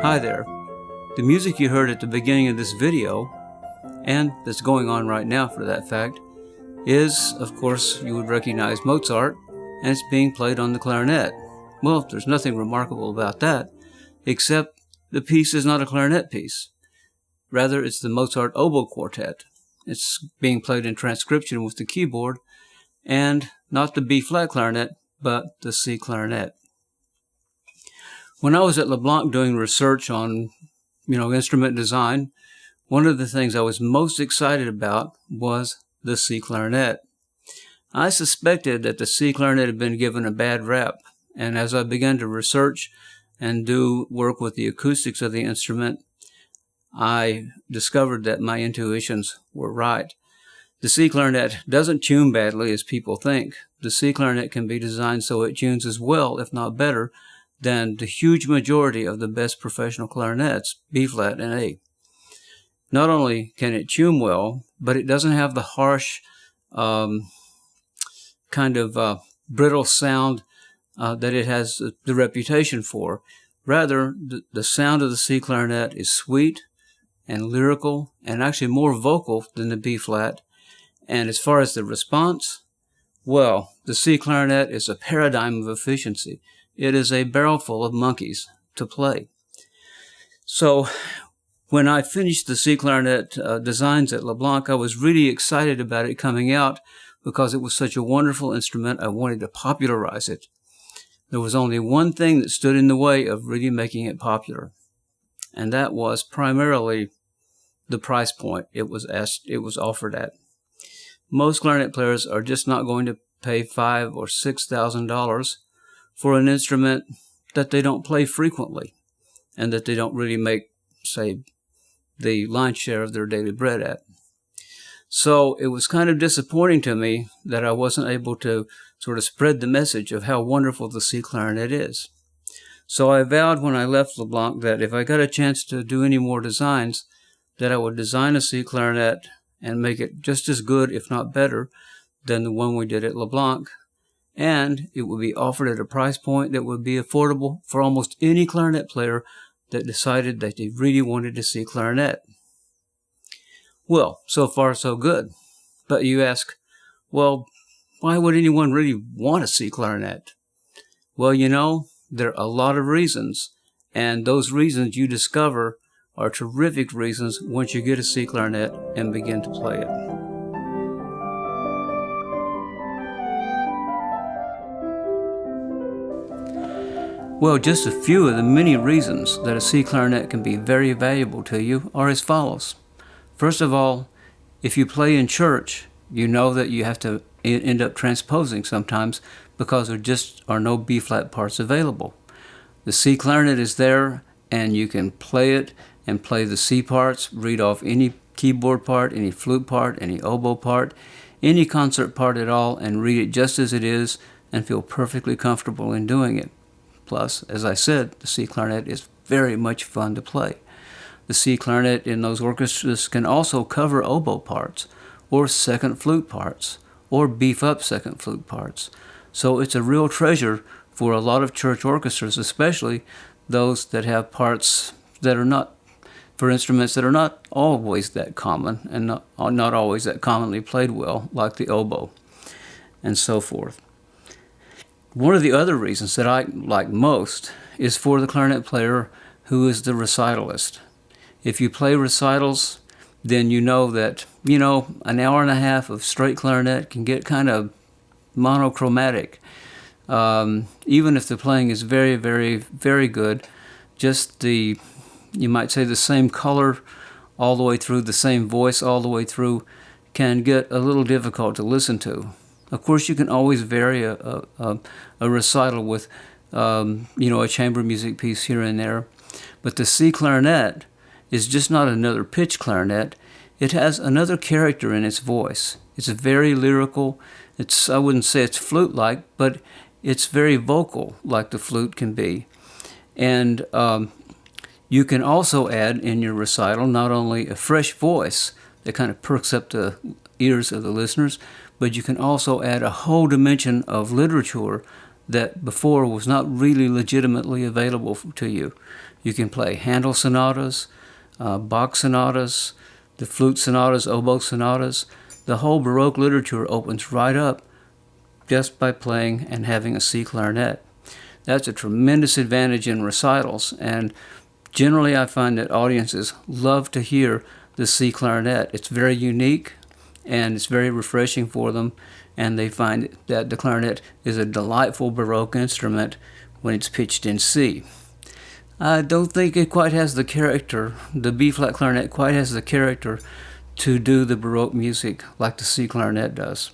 Hi there. The music you heard at the beginning of this video, and that's going on right now for that fact, is, of course, you would recognize Mozart, and it's being played on the clarinet. Well, there's nothing remarkable about that, except the piece is not a clarinet piece. Rather, it's the Mozart Oboe Quartet. It's being played in transcription with the keyboard, and not the B-flat clarinet, but the C clarinet. When I was at LeBlanc doing research on, instrument design, one of the things I was most excited about was the C clarinet. I suspected that the C clarinet had been given a bad rap, and as I began to research and do work with the acoustics of the instrument, I discovered that my intuitions were right. The C clarinet doesn't tune badly as people think. The C clarinet can be designed so it tunes as well, if not better, than the huge majority of the best professional clarinets, B-flat and A. Not only can it tune well, but it doesn't have the harsh, brittle sound that it has the reputation for. Rather, the sound of the C clarinet is sweet and lyrical and actually more vocal than the B-flat. And as far as the response, well, the C clarinet is a paradigm of efficiency. It is a barrel full of monkeys to play. So when I finished the C clarinet designs at LeBlanc, I was really excited about it coming out because it was such a wonderful instrument. I wanted to popularize it. There was only one thing that stood in the way of really making it popular, and that was primarily the price point it was offered at. Most clarinet players are just not going to pay $5,000 or $6,000 for an instrument that they don't play frequently and that they don't really make, say, the lion's share of their daily bread at. So it was kind of disappointing to me that I wasn't able to sort of spread the message of how wonderful the C clarinet is. So I vowed when I left LeBlanc that if I got a chance to do any more designs, that I would design a C clarinet and make it just as good, if not better, than the one we did at LeBlanc. And it would be offered at a price point that would be affordable for almost any clarinet player that decided that they really wanted to see clarinet. Well, so far so good. But you ask, well, why would anyone really want to see clarinet? Well, there are a lot of reasons, and those reasons you discover are terrific reasons once you get a C clarinet and begin to play it. Well, just a few of the many reasons that a C clarinet can be very valuable to you are as follows. First of all, if you play in church, you know that you have to end up transposing sometimes because there just are no B-flat parts available. The C clarinet is there, and you can play it and play the C parts, read off any keyboard part, any flute part, any oboe part, any concert part at all, and read it just as it is and feel perfectly comfortable in doing it. Plus, as I said, the C clarinet is very much fun to play. The C clarinet in those orchestras can also cover oboe parts, or second flute parts, or beef up second flute parts. So it's a real treasure for a lot of church orchestras, especially those that have parts that are not, for instruments that are not always that common and not always that commonly played well, like the oboe, and so forth. One of the other reasons that I like most is for the clarinet player who is the recitalist. If you play recitals, then you know that, an hour and a half of straight clarinet can get kind of monochromatic. Even if the playing is very, very, very good, just you might say the same color all the way through, the same voice all the way through, can get a little difficult to listen to. Of course, you can always vary a recital with, a chamber music piece here and there. But the C clarinet is just not another pitch clarinet. It has another character in its voice. It's very lyrical. I wouldn't say it's flute-like, but it's very vocal, like the flute can be. And you can also add in your recital not only a fresh voice that kind of perks up the ears of the listeners, but you can also add a whole dimension of literature that before was not really legitimately available to you. You can play Handel sonatas, Bach sonatas, the flute sonatas, oboe sonatas. The whole Baroque literature opens right up just by playing and having a C clarinet. That's a tremendous advantage in recitals, and generally I find that audiences love to hear the C clarinet. It's very unique and it's very refreshing for them, and they find that the clarinet is a delightful Baroque instrument when it's pitched in C. I don't think it quite has the character, the B-flat clarinet quite has the character to do the Baroque music like the C clarinet does.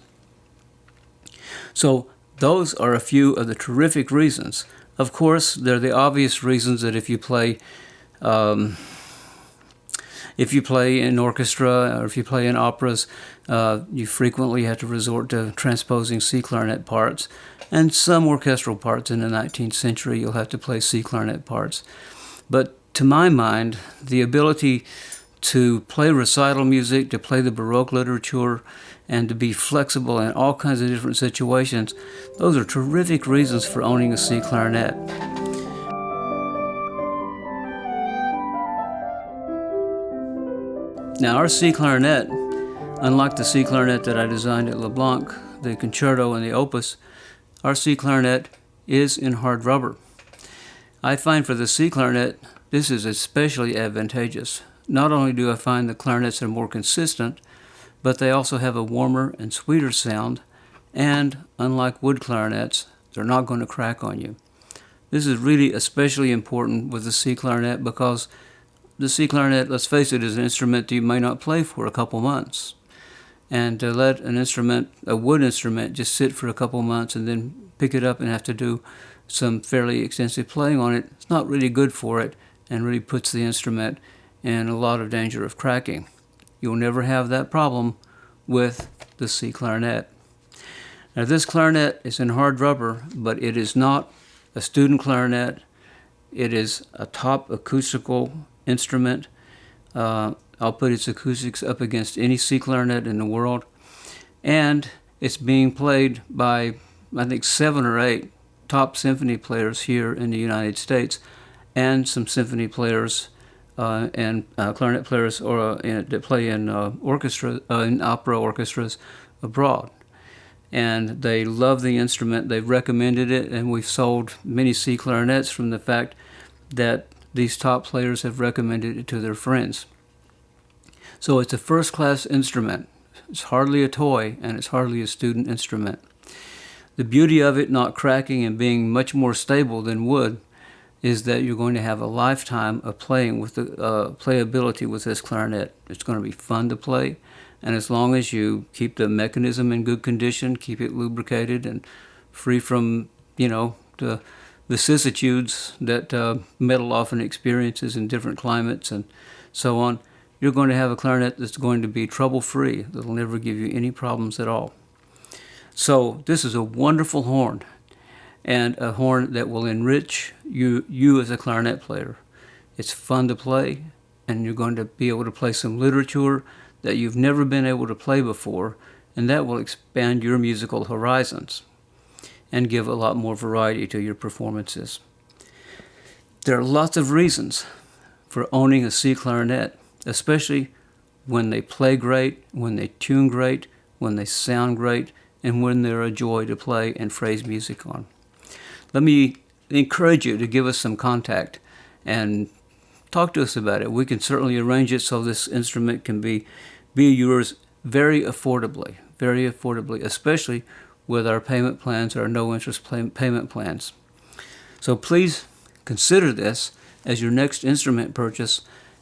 So those are a few of the terrific reasons. Of course, there are the obvious reasons that if you play in orchestra or if you play in operas, you frequently have to resort to transposing C clarinet parts. And some orchestral parts in the 19th century, you'll have to play C clarinet parts. But to my mind, the ability to play recital music, to play the Baroque literature, and to be flexible in all kinds of different situations, those are terrific reasons for owning a C clarinet. Now, our C clarinet, unlike the C clarinet that I designed at LeBlanc, the concerto and the opus, our C clarinet is in hard rubber. I find for the C clarinet, this is especially advantageous. Not only do I find the clarinets are more consistent, but they also have a warmer and sweeter sound, and unlike wood clarinets, they're not going to crack on you. This is really especially important with the C clarinet because the C clarinet, let's face it, is an instrument that you may not play for a couple months. And to let an instrument, a wood instrument, just sit for a couple months and then pick it up and have to do some fairly extensive playing on it, it's not really good for it and really puts the instrument in a lot of danger of cracking. You'll never have that problem with the C clarinet. Now, this clarinet is in hard rubber, but it is not a student clarinet. It is a top acoustical instrument. I'll put its acoustics up against any C clarinet in the world. And it's being played by, I think, 7 or 8 top symphony players here in the United States, and some symphony players and clarinet players that play in in opera orchestras abroad. And they love the instrument. They've recommended it, and we've sold many C clarinets from the fact that these top players have recommended it to their friends. So it's a first-class instrument. It's hardly a toy, and it's hardly a student instrument. The beauty of it not cracking and being much more stable than wood is that you're going to have a lifetime of playing with the playability with this clarinet. It's going to be fun to play, and as long as you keep the mechanism in good condition, keep it lubricated and free from, the vicissitudes that metal often experiences in different climates and so on, you're going to have a clarinet that's going to be trouble-free, that'll never give you any problems at all. So this is a wonderful horn, and a horn that will enrich you as a clarinet player. It's fun to play, and you're going to be able to play some literature that you've never been able to play before, and that will expand your musical horizons and give a lot more variety to your performances. There are lots of reasons for owning a C clarinet, especially when they play great, when they tune great, when they sound great, and when they're a joy to play and phrase music on. Let me encourage you to give us some contact and talk to us about it. We can certainly arrange it so this instrument can be yours very affordably, especially with our payment plans, our no-interest payment plans. So please consider this as your next instrument purchase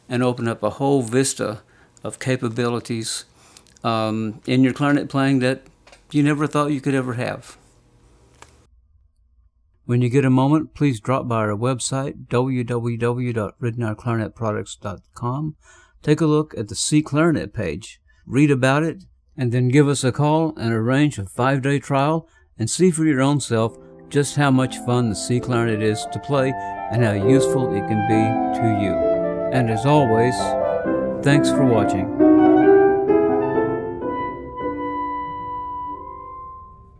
and open up a whole vista of capabilities in your clarinet playing that you never thought you could ever have. When you get a moment, please drop by our website, www.ridenourclarinetproducts.com. Take a look at the C clarinet page, read about it, and then give us a call and arrange a 5-day trial and see for your own self just how much fun the C clarinet is to play and how useful it can be to you. And as always, thanks for watching.